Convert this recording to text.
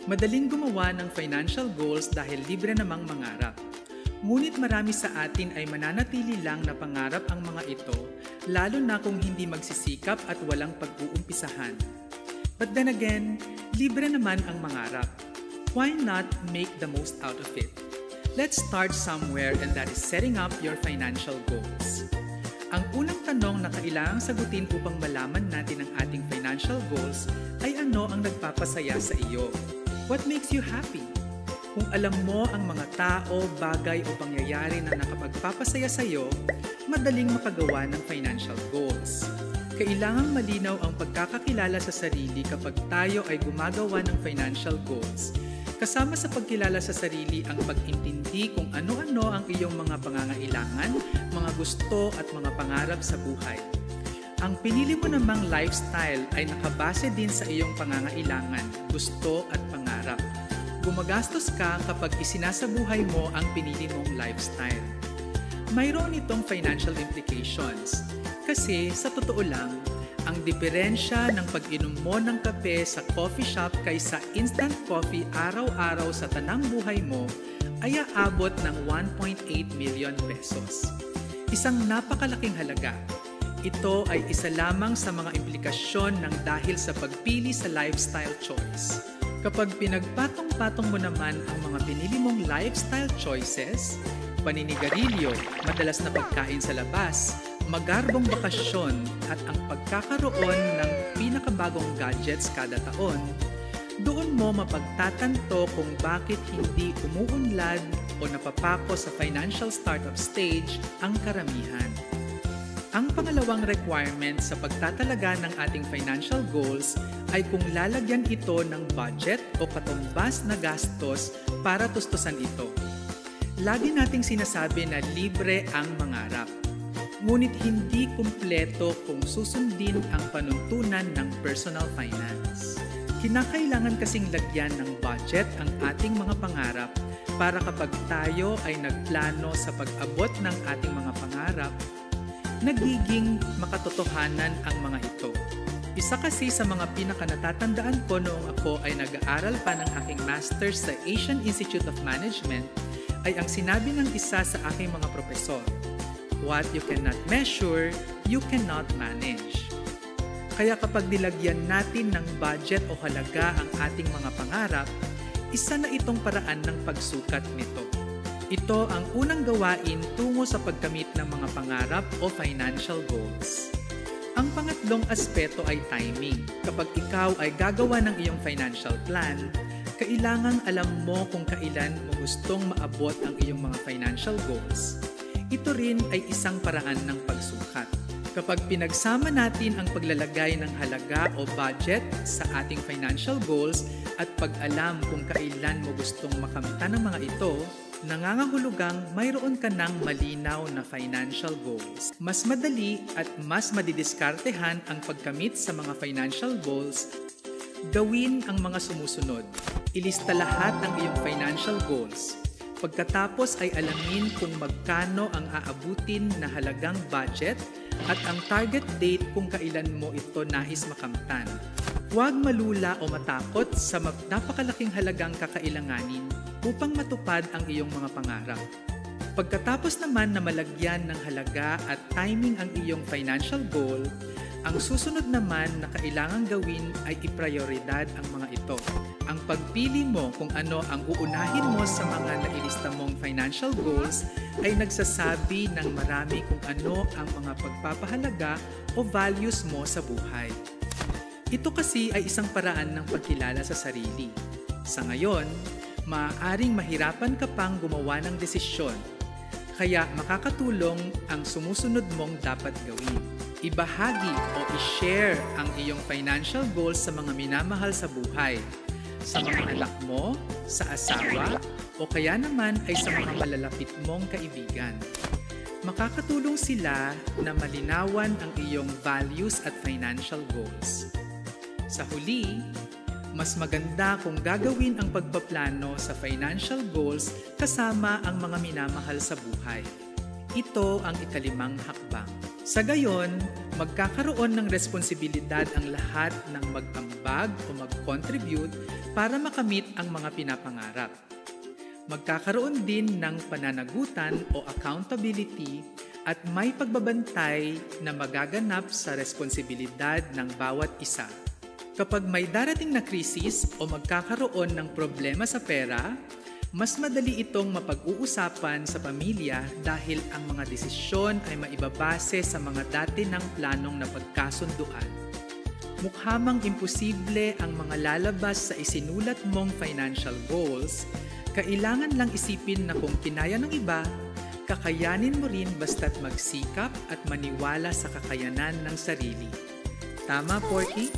Madaling gumawa ng financial goals dahil libre namang mangarap. Ngunit marami sa atin ay mananatili lang na pangarap ang mga ito, lalo na kung hindi magsisikap at walang pag-uumpisahan. But then again, libre naman ang mangarap. Why not make the most out of it? Let's start somewhere, and that is setting up your financial goals. Ang unang tanong na kailangang sagutin upang malaman natin ang ating financial goals ay ano ang nagpapasaya sa iyo? What makes you happy? Kung alam mo ang mga tao, bagay o pangyayari na nakapagpapasaya sa iyo, madaling makagawa ng financial goals. Kailangang malinaw ang pagkakakilala sa sarili kapag tayo ay gumagawa ng financial goals. Kasama sa pagkilala sa sarili ang pag-intindi kung ano-ano ang iyong mga pangangailangan, mga gusto at mga pangarap sa buhay. Ang pinili mo namang lifestyle ay nakabase din sa iyong pangangailangan, gusto at pangarap. Gumagastos ka kapag isinasabuhay mo ang pinili mong lifestyle. Mayroon itong financial implications. Kasi sa totoo lang, ang diferensya ng pag-inom mo ng kape sa coffee shop kaysa instant coffee araw-araw sa tanang buhay mo ay aabot ng 1.8 million pesos. Isang napakalaking halaga. Ito ay isa lamang sa mga implikasyon ng dahil sa pagpili sa lifestyle choice. Kapag pinagpatong-patong mo naman ang mga pinili mong lifestyle choices, paninigarilyo, madalas na pagkain sa labas, magarbong bakasyon at ang pagkakaroon ng pinakabagong gadgets kada taon, doon mo mapagtatanto kung bakit hindi umuunlad o napapako sa financial startup stage ang karamihan. Ang pangalawang requirement sa pagtatalaga ng ating financial goals ay kung lalagyan ito ng budget o katumbas na gastos para tustusan ito. Lagi nating sinasabi na libre ang mangarap. Ngunit hindi kumpleto kung susundin ang panuntunan ng personal finance. Kinakailangan kasing lagyan ng budget ang ating mga pangarap para kapag tayo ay nagplano sa pag-abot ng ating mga pangarap, nagiging makatotohanan ang mga ito. Isa kasi sa mga pinakanatatandaan ko noong ako ay nag-aaral pa ng aking master's sa Asian Institute of Management ay ang sinabi ng isa sa aking mga propesor, "What you cannot measure, you cannot manage." Kaya kapag nilagyan natin ng budget o halaga ang ating mga pangarap, isa na itong paraan ng pagsukat nito. Ito ang unang gawain tungo sa pagkamit ng mga pangarap o financial goals. Ang pangatlong aspeto ay timing. Kapag ikaw ay gagawa ng iyong financial plan, kailangang alam mo kung kailan mo gustong maabot ang iyong mga financial goals. Ito rin ay isang paraan ng pagsukat. Kapag pinagsama natin ang paglalagay ng halaga o budget sa ating financial goals at pag-alam kung kailan mo gustong makamtan ang mga ito, nangangahulugang mayroon ka ng malinaw na financial goals. Mas madali at mas madidiskartehan ang pagkamit sa mga financial goals. Gawin ang mga sumusunod. Ilista lahat ng iyong financial goals. Pagkatapos ay alamin kung magkano ang aabutin na halagang budget at ang target date kung kailan mo ito nais makamtan. Huwag malula o matakot sa napakalaking halagang kakailanganin upang matupad ang iyong mga pangarap. Pagkatapos naman na malagyan ng halaga at timing ang iyong financial goal, ang susunod naman na kailangang gawin ay iprioridad ang mga ito. Ang pagpili mo kung ano ang uunahin mo sa mga nailista mong financial goals ay nagsasabi ng marami kung ano ang mga pagpapahalaga o values mo sa buhay. Ito kasi ay isang paraan ng pagkilala sa sarili. Sa ngayon, maaaring mahirapan ka pang gumawa ng desisyon, kaya makakatulong ang sumusunod mong dapat gawin. Ibahagi o i-share ang iyong financial goals sa mga minamahal sa buhay, sa mga anak mo, sa asawa, o kaya naman ay sa mga malalapit mong kaibigan. Makakatulong sila na malinawan ang iyong values at financial goals. Sa huli, mas maganda kung gagawin ang pagpaplano sa financial goals kasama ang mga minamahal sa buhay. Ito ang ikalimang hakbang. Sa gayon, magkakaroon ng responsibilidad ang lahat ng mag-ambag o mag-contribute para makamit ang mga pinapangarap. Magkakaroon din ng pananagutan o accountability at may pagbabantay na magaganap sa responsibilidad ng bawat isa. Kapag may darating na krisis o magkakaroon ng problema sa pera, mas madali itong mapag-uusapan sa pamilya dahil ang mga desisyon ay maibabase sa mga dati ng planong napagkasunduan. Mukha mang imposible ang mga lalabas sa isinulat mong financial goals, kailangan lang isipin na kung kinaya ng iba, kakayanin mo rin basta't magsikap at maniwala sa kakayanan ng sarili. Tama, Porky?